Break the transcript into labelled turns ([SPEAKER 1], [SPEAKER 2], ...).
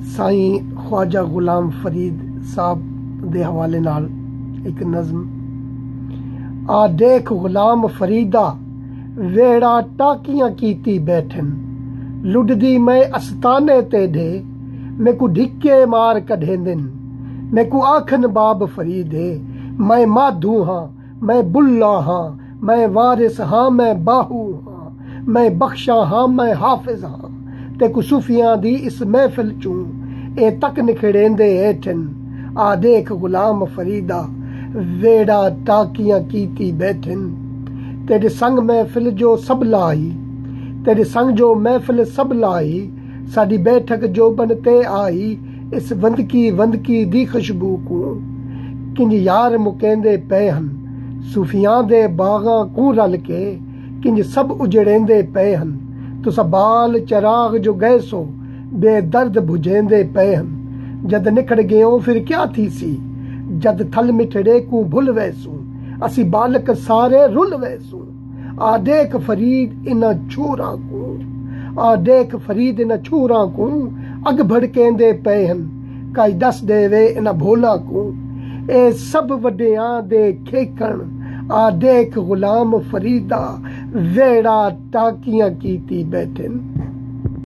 [SPEAKER 1] साईं ख्वाजा गुलाम फरीद साहब दे हवाले नाल एक नज़म। आ देख गुलाम फरीदा वेड़ा टाकियां कीती बैठन, लुडदी मैं अस्ताने ते ढे मैकू ढिक्के मार कढेंदिन। मैकू आखन बाब फरीदे मैं माधू हाँ, मैं बुल्ला हाँ, मैं वारिस हाँ, मैं बाहू हाँ, मैं बख्शा हाँ, मैं हाफिज हाँ। तेकू सूफियां दी इस महफिल चूं ए तक निखड़ेंदे हेठन। आ देख गुलाम फरीदा वेड़ा टाकियां कीती बैठन। तेरे संग महफिल जो सब लाई, तेरे संग जो महफिल सब लाई, साडी बैठक जो बनते आई इस वंदकी दी खुशबू को। किंज यार मुकेंदे पे हन सूफियां दे बागां को रल के, किंज सब उजड़ेंदे पे हन तुसा बाल चराग जो गए सो बेदर्द बुझेंदे पे हन। जद निखड़ गयो फिर क्या थी सी, जद थल मिठड़े को भुल वैसू, असी बालक सारे रुल वैसू। आ देख फरीद इन छोरा को, आ देख फरीद इन छोरा को, अग भड़केंदे पे हन काई दस देवे इन भोला को। ए सब वड्डियां दे खेकण, आ देख गुलाम फरीदा वेड़ा टाकियां कीती बैठन।